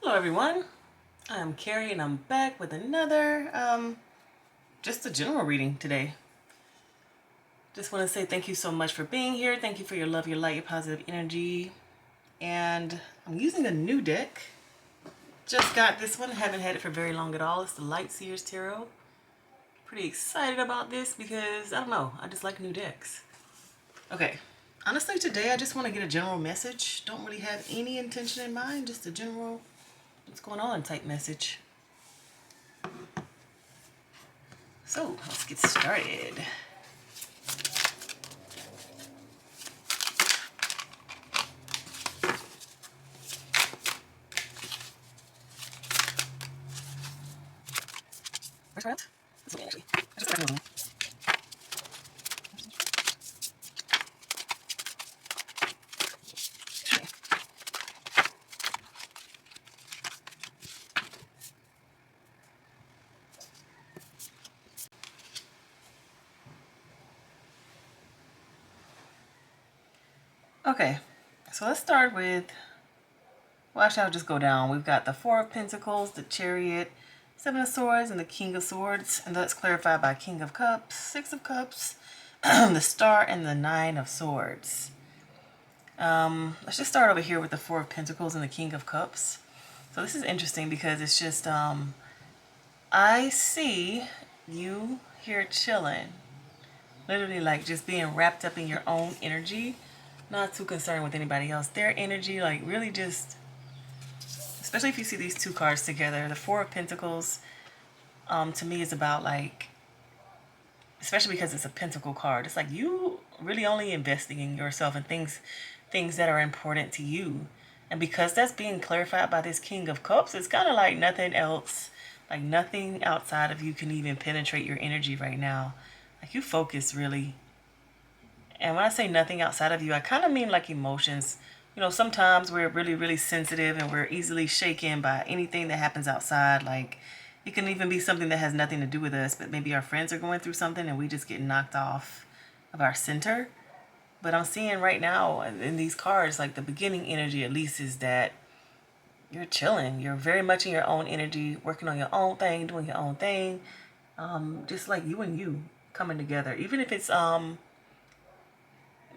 Hello everyone, I'm Carrie and I'm back with another, just a general reading today. Just want to say thank you so much for being here. Thank you for your love, your light, your positive energy. And I'm using a new deck. Just got this one, haven't had it for very long at all. It's the Light Seers Tarot. Pretty excited about this because, I don't know, I just like new decks. Okay, honestly today I just want to get a general message. Don't really have any intention in mind, just a general what's going on type message. So let's get started. Where's my out? This one actually. I just got one. Okay, so let's start with, well actually I'll just go down. We've got the Four of Pentacles, the Chariot, Seven of Swords, and the King of Swords. And that's clarified by King of Cups, Six of Cups, the Star, and the Nine of Swords. Let's just start over here with the Four of Pentacles and the King of Cups. So this is interesting because it's just, I see you here chilling. Literally like just being wrapped up in your own energy. Not too concerned with anybody else. Their energy, like really just, especially if you see these two cards together. The Four of Pentacles, to me is about like, especially because it's a Pentacle card. It's like you really only investing in yourself and things that are important to you. And because that's being clarified by this King of Cups, it's kind of like nothing else, like nothing outside of you can even penetrate your energy right now. Like you focus really. And when I say nothing outside of you, I kind of mean like emotions. You know, sometimes we're really, really sensitive and we're easily shaken by anything that happens outside. Like it can even be something that has nothing to do with us, but maybe our friends are going through something and we just get knocked off of our center. But I'm seeing right now in these cards, like the beginning energy at least is that you're chilling. You're very much in your own energy, working on your own thing, doing your own thing. Just like you and you coming together. Even if it's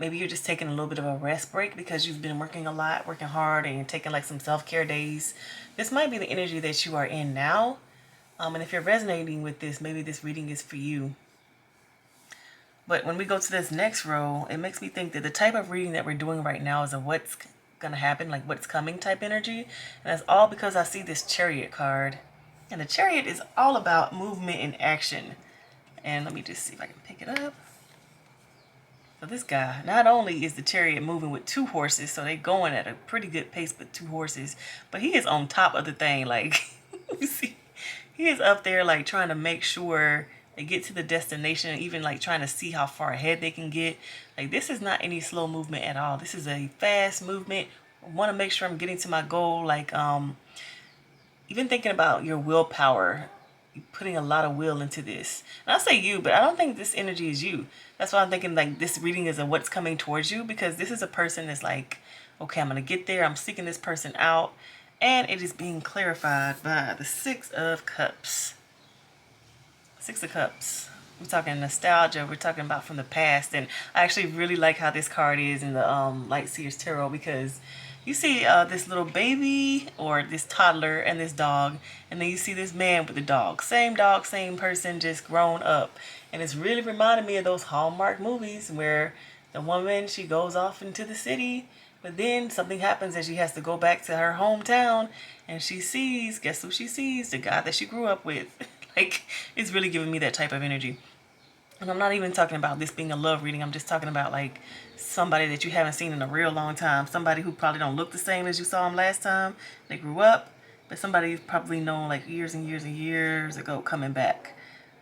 maybe you're just taking a little bit of a rest break because you've been working a lot, working hard, and you're taking like some self-care days. This might be the energy that you are in now. And if you're resonating with this, maybe this reading is for you. But when we go to this next row, it makes me think that the type of reading that we're doing right now is a what's going to happen, like what's coming type energy. And that's all because I see this Chariot card. And the Chariot is all about movement and action. And let me just see if I can pick it up. So this guy, not only is the Chariot moving with two horses, so they going at a pretty good pace with two horses, but he is on top of the thing. Like, you see, he is up there like trying to make sure they get to the destination, even like trying to see how far ahead they can get. Like this is not any slow movement at all. This is a fast movement. I want to make sure I'm getting to my goal. Like, even thinking about your willpower, putting a lot of will into this. And I say you, but I don't think this energy is you. That's why I'm thinking like this reading is a what's coming towards you, because this is a person that's like, okay, I'm going to get there. I'm seeking this person out. And it is being clarified by the Six of Cups. Six of Cups. We're talking nostalgia. We're talking about from the past. And I actually really like how this card is in the Light Seers Tarot, because you see this little baby or this toddler and this dog, and then you see this man with the dog. Same dog, same person, just grown up. And it's really reminding me of those Hallmark movies where the woman, she goes off into the city, but then something happens and she has to go back to her hometown, and she sees, guess who she sees? The guy that she grew up with. Like, it's really giving me that type of energy. And I'm not even talking about this being a love reading. I'm just talking about like somebody that you haven't seen in a real long time. Somebody who probably don't look the same as you saw them last time. They grew up, but somebody you've probably known like years and years and years ago coming back.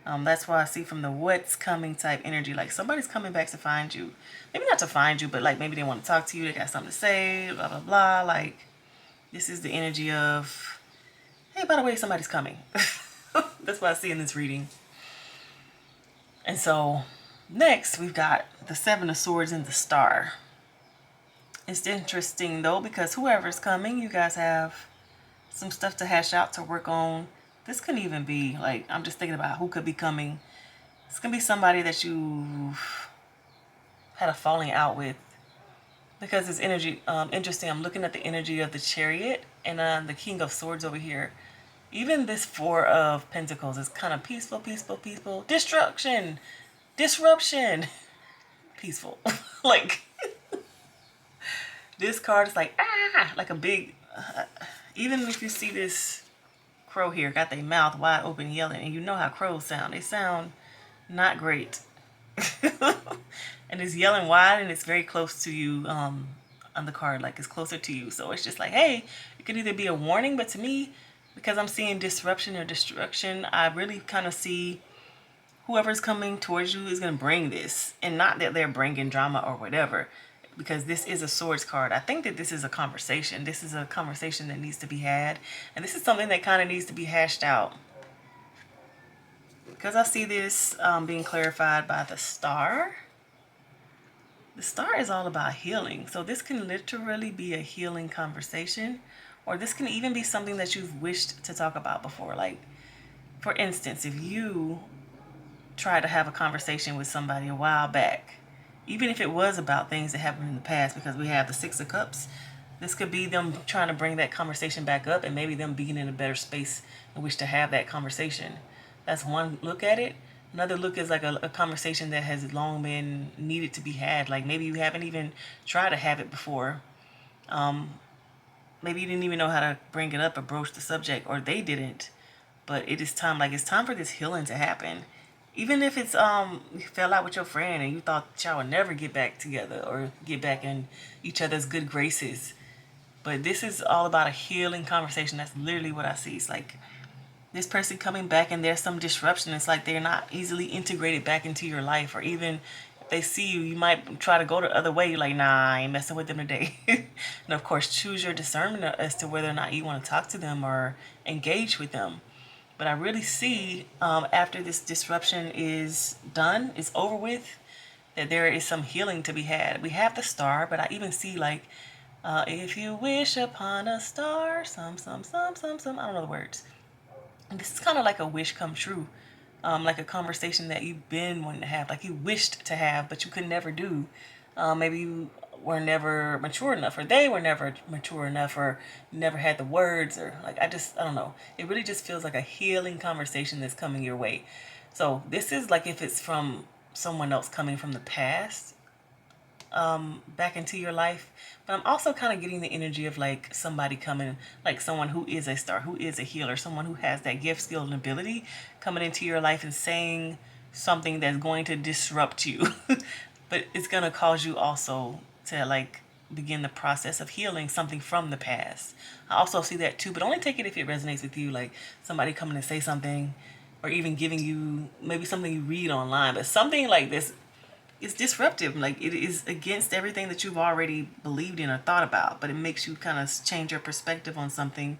That's why I see from the what's coming type energy, like somebody's coming back to find you. Maybe not to find you, but like maybe they want to talk to you. They got something to say, blah, blah, blah. Like this is the energy of, hey, by the way, somebody's coming. That's what I see in this reading. And so next we've got the Seven of Swords and the Star. It's interesting though, because whoever's coming, you guys have some stuff to hash out, to work on. This could even be like, I'm just thinking about who could be coming. It's gonna be somebody that you had a falling out with, because it's energy. Interesting. I'm looking at the energy of the Chariot and the King of Swords over here. Even this Four of Pentacles is kind of peaceful, peaceful, peaceful. Destruction, disruption, peaceful. Like this card is like like a big. Even if you see this crow here, got their mouth wide open yelling, and you know how crows sound. They sound not great. And it's yelling wide, and it's very close to you on the card, like it's closer to you. So it's just like, hey, it could either be a warning, but to me, because I'm seeing disruption or destruction, I really kind of see whoever's coming towards you is going to bring this, and not that they're bringing drama or whatever, because this is a swords card. I think that this is a conversation. This is a conversation that needs to be had, and this is something that kind of needs to be hashed out, because I see this being clarified by the star. The star is all about healing. So this can literally be a healing conversation, or this can even be something that you've wished to talk about before. Like, for instance, if you tried to have a conversation with somebody a while back, even if it was about things that happened in the past, because we have the Six of Cups, this could be them trying to bring that conversation back up, and maybe them being in a better space in which to have that conversation. That's one look at it. Another look is like a conversation that has long been needed to be had. Like maybe you haven't even tried to have it before. Maybe you didn't even know how to bring it up or broach the subject, or they didn't. But it is time. Like it's time for this healing to happen. Even if it's you fell out with your friend and you thought y'all would never get back together or get back in each other's good graces. But this is all about a healing conversation. That's literally what I see. It's like this person coming back and there's some disruption. It's like they're not easily integrated back into your life, or even if they see you, you might try to go the other way. You're like, nah, I ain't messing with them today. And of course, choose your discernment as to whether or not you want to talk to them or engage with them. But I really see after this disruption is done, is over with, that there is some healing to be had. We have the star, but I even see like, if you wish upon a star, some, I don't know the words. And this is kind of like a wish come true, like a conversation that you've been wanting to have, like you wished to have, but you could never do. Maybe you were never mature enough, or they were never mature enough, or never had the words, or like I don't know. It really just feels like a healing conversation that's coming your way. So this is like if it's from someone else coming from the past, back into your life. But I'm also kind of getting the energy of like somebody coming, like someone who is a star, who is a healer, someone who has that gift, skill, and ability coming into your life and saying something that's going to disrupt you. But it's going to cause you also to like begin the process of healing something from the past. I also see that too, but only take it if it resonates with you, like somebody coming to say something, or even giving you maybe something you read online, but something like this, it's disruptive. Like it is against everything that you've already believed in or thought about, but it makes you kind of change your perspective on something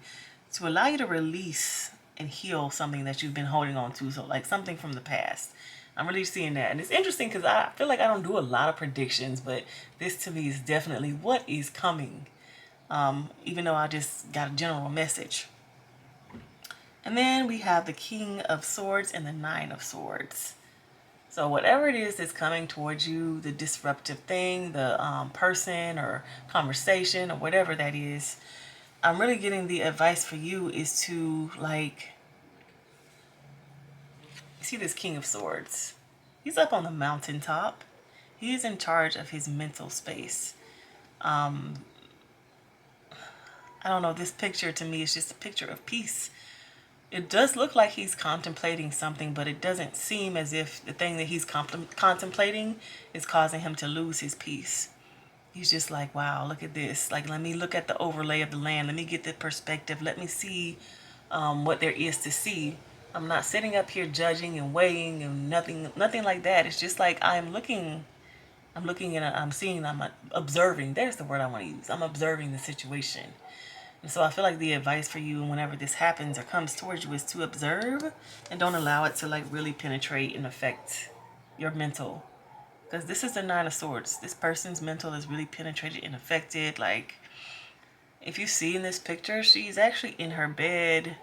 to allow you to release and heal something that you've been holding on to. So like something from the past. I'm really seeing that. And it's interesting because I feel like I don't do a lot of predictions, but this to me is definitely what is coming. Even though I just got a general message. And then we have the King of Swords and the Nine of Swords. So whatever it is that's coming towards you, the disruptive thing, the person or conversation or whatever that is, I'm really getting the advice for you is to like, you see this King of Swords. He's up on the mountaintop. He is in charge of his mental space. I don't know, this picture to me is just a picture of peace. It does look like he's contemplating something, but it doesn't seem as if the thing that he's contemplating is causing him to lose his peace. He's just like, wow, look at this. Like, let me look at the overlay of the land. Let me get the perspective. Let me see what there is to see. I'm not sitting up here judging and weighing and nothing like that. It's just like I'm looking and I'm seeing, I'm observing. There's the word I want to use. I'm observing the situation. And so I feel like the advice for you whenever this happens or comes towards you is to observe and don't allow it to like really penetrate and affect your mental. Because this is the Nine of Swords. This person's mental is really penetrated and affected. Like if you see in this picture, she's actually in her bed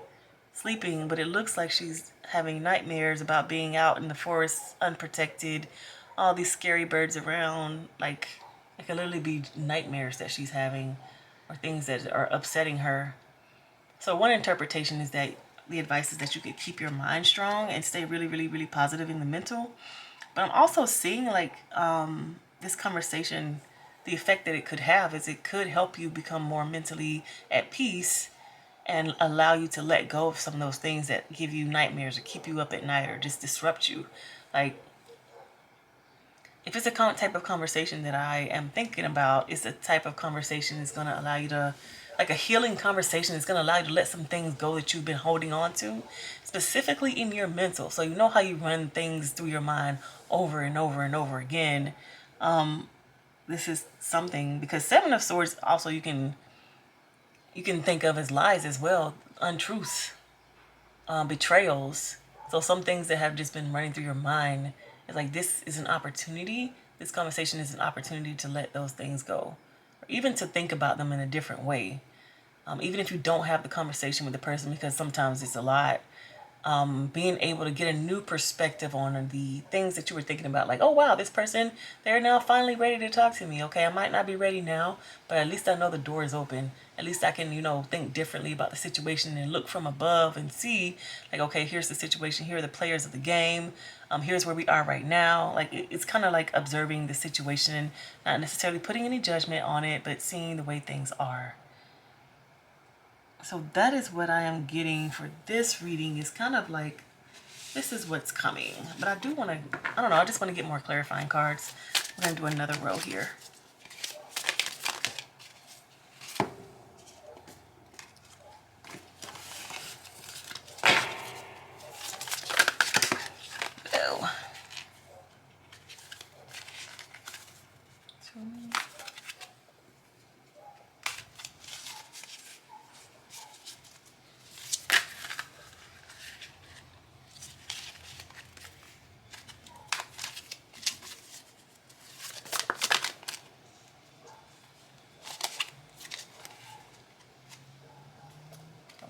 sleeping, but it looks like she's having nightmares about being out in the forest, unprotected, all these scary birds around. Like, it could literally be nightmares that she's having or things that are upsetting her. So one interpretation is that the advice is that you could keep your mind strong and stay really, really, really positive in the mental. But I'm also seeing like this conversation, the effect that it could have is it could help you become more mentally at peace and allow you to let go of some of those things that give you nightmares or keep you up at night or just disrupt you. Like, if it's a type of conversation that I am thinking about, it's a type of conversation that's going to allow you to, like a healing conversation, is going to allow you to let some things go that you've been holding on to, specifically in your mental. So you know how you run things through your mind over and over and over again. This is something, because Seven of Swords also you can think of as lies as well, untruths, betrayals. So some things that have just been running through your mind, it's like this is an opportunity. This conversation is an opportunity to let those things go, or even to think about them in a different way. Even if you don't have the conversation with the person, because sometimes it's a lot. Being able to get a new perspective on the things that you were thinking about, like, oh wow, this person, they're now finally ready to talk to me. Okay, I might not be ready now, but at least I know the door is open. At least I can, think differently about the situation and look from above and see, like, okay, here's the situation, here are the players of the game, here's where we are right now. Like, it's kind of like observing the situation, not necessarily putting any judgment on it, but seeing the way things are. So that is what I am getting for this reading. Is kind of like, this is what's coming. But I do want to, I don't know, I just want to get more clarifying cards. We're going to do another row here. Oh.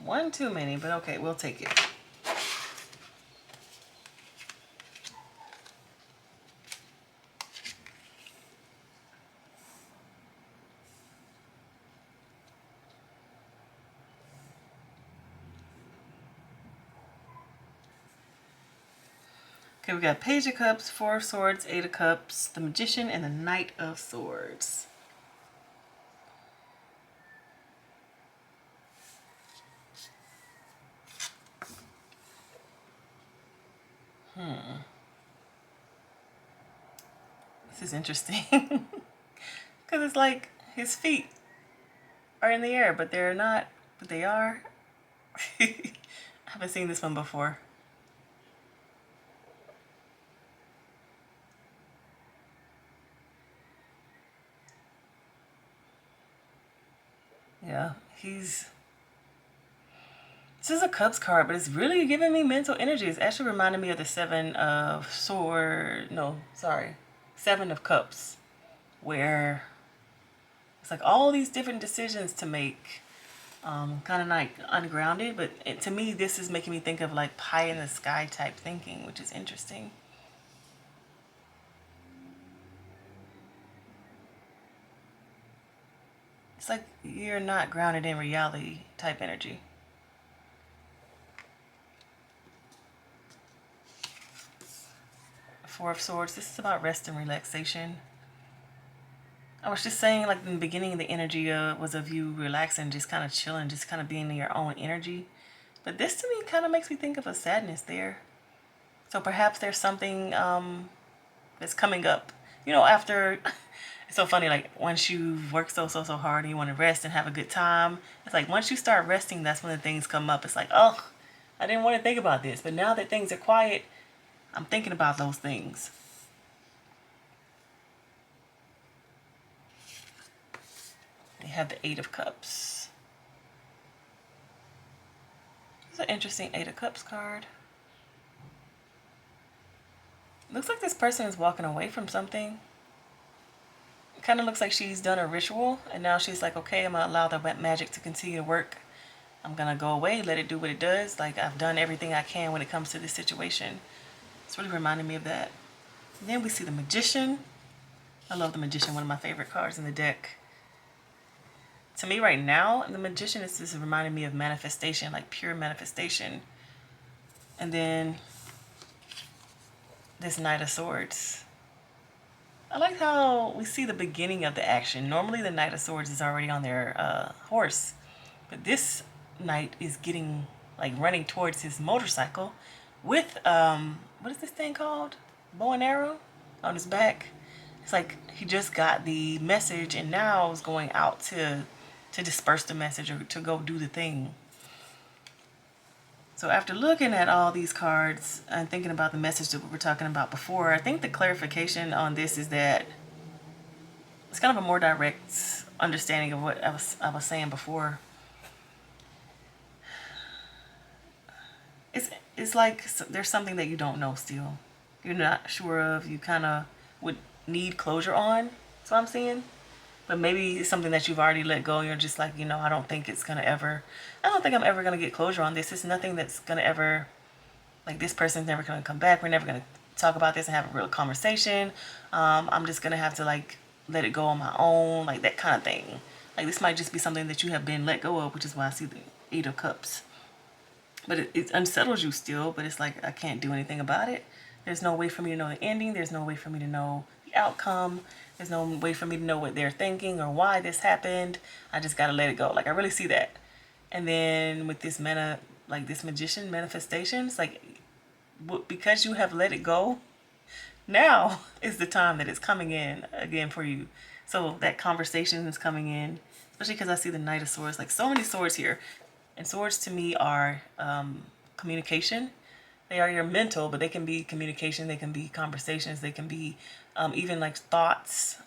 1 too many, but okay, we'll take it. Okay, we got Page of Cups, Four of Swords, Eight of Cups, the Magician, and the Knight of Swords. This is interesting. Because it's like his feet are in the air, but they're not, but they are. I haven't seen this one before. Yeah, this is a Cups card, but it's really giving me mental energy. It's actually reminding me of the Seven of Seven of Cups, where it's like all these different decisions to make, kind of like ungrounded. But to me, this is making me think of like pie in the sky type thinking, which is interesting. It's like you're not grounded in reality type energy. Four of Swords. This is about rest and relaxation. I was just saying, like in the beginning, the energy was of you relaxing, just kind of chilling, just kind of being in your own energy. But this to me kind of makes me think of a sadness there. So perhaps there's something that's coming up. After it's so funny, like once you've worked so hard and you want to rest and have a good time, it's like once you start resting, that's when the things come up. It's like, oh, I didn't want to think about this, but now that things are quiet, I'm thinking about those things. They have the Eight of Cups. It's an interesting Eight of Cups card. Looks like this person is walking away from something. kind of looks like she's done a ritual, and now she's like, okay, I'm gonna allow the magic to continue to work. I'm gonna go away, let it do what it does. Like, I've done everything I can when it comes to this situation. It's really reminding me of that. And then we see the Magician. I love the Magician, one of my favorite cards in the deck. To me right now, the Magician is just reminding me of manifestation, like pure manifestation. And then this Knight of Swords. I like how we see the beginning of the action. Normally the Knight of Swords is already on their horse, but this knight is getting, like, running towards his motorcycle with what is this thing called? Bow and arrow on his back. It's like he just got the message and now is going out to disperse the message or to go do the thing. So after looking at all these cards and thinking about the message that we were talking about before, I think the clarification on this is that it's kind of a more direct understanding of what I was saying before. It's like there's something that you don't know still. You're not sure of. You kind of would need closure on. That's what I'm seeing. But maybe it's something that you've already let go. And you're just like, I don't think I'm ever going to get closure on this. It's nothing that's going to ever, like, this person's never going to come back. We're never going to talk about this and have a real conversation. I'm just going to have to, like, let it go on my own, like that kind of thing. Like, this might just be something that you have been let go of, which is why I see the Eight of Cups. But it unsettles you still, but it's like, I can't do anything about it. There's no way for me to know the ending. There's no way for me to know the outcome. There's no way for me to know what they're thinking or why this happened. I just got to let it go. Like, I really see that. And then with this this Magician manifestation, it's like, because you have let it go, now is the time that it's coming in again for you. So that conversation is coming in, especially because I see the Knight of Swords, like so many swords here. And swords to me are communication. They are your mental, but they can be communication. They can be conversations. They can be even like thoughts.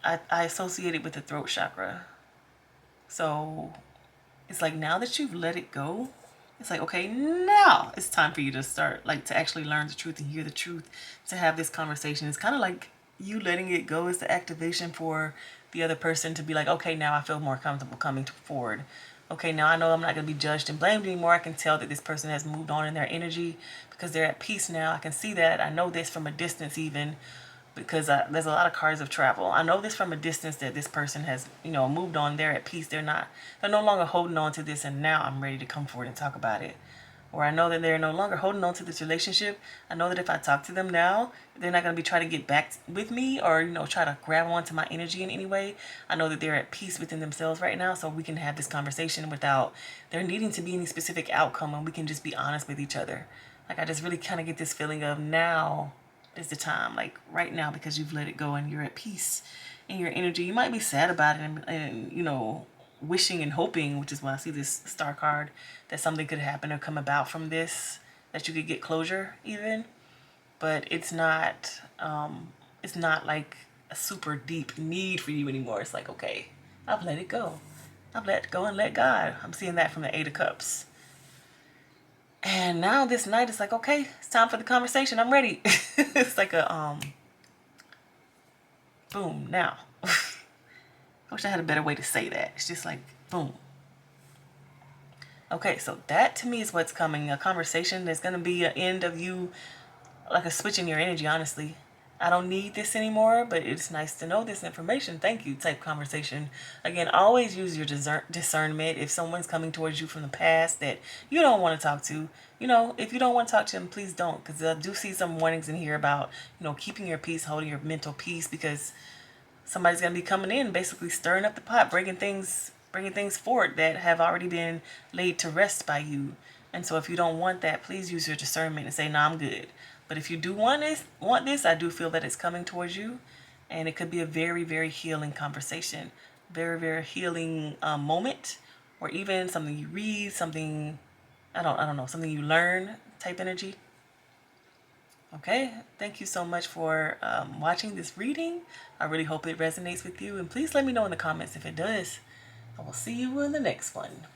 I associate it with the throat chakra. So it's like, now that you've let it go, it's like, okay, now it's time for you to start, like, to actually learn the truth and hear the truth, to have this conversation. It's kind of like you letting it go is the activation for the other person to be like, okay, now I feel more comfortable coming forward. Okay, now I know I'm not going to be judged and blamed anymore. I can tell that this person has moved on in their energy because they're at peace now. I can see that. I know this from a distance even, because there's a lot of cards of travel. I know this from a distance that this person has, moved on. They're at peace. They're no longer holding on to this, and now I'm ready to come forward and talk about it. Or I know that they're no longer holding on to this relationship. I know that if I talk to them now, they're not going to be trying to get back with me or, try to grab onto my energy in any way. I know that they're at peace within themselves right now, so we can have this conversation without there needing to be any specific outcome, and we can just be honest with each other. Like, I just really kind of get this feeling of now is the time, like right now, because you've let it go and you're at peace in your energy. You might be sad about it and wishing and hoping, which is why I see this Star card, that something could happen or come about from this, that you could get closure even. But it's not like a super deep need for you anymore. It's like, okay, I've let it go. I've let go and let God. I'm seeing that from the Eight of Cups. And now this Knight is like, okay, it's time for the conversation. I'm ready. It's like a boom, now. I wish I had a better way to say that. It's just like, boom. Okay, so that to me is what's coming. A conversation that's going to be an end of you, like a switch in your energy, honestly. I don't need this anymore, but it's nice to know this information. Thank you type conversation. Again, always use your discernment. If someone's coming towards you from the past that you don't want to talk to, if you don't want to talk to them, please don't. Because I do see some warnings in here about, keeping your peace, holding your mental peace, because somebody's going to be coming in, basically stirring up the pot, bringing things forward that have already been laid to rest by you. And so if you don't want that, please use your discernment and say, no, I'm good. But if you do want this, I do feel that it's coming towards you, and it could be a very, very healing conversation, very, very healing moment, or even something you read, something, I don't know, something you learn type energy. Okay, thank you so much for watching this reading. I really hope it resonates with you, and please let me know in the comments if it does. I will see you in the next one.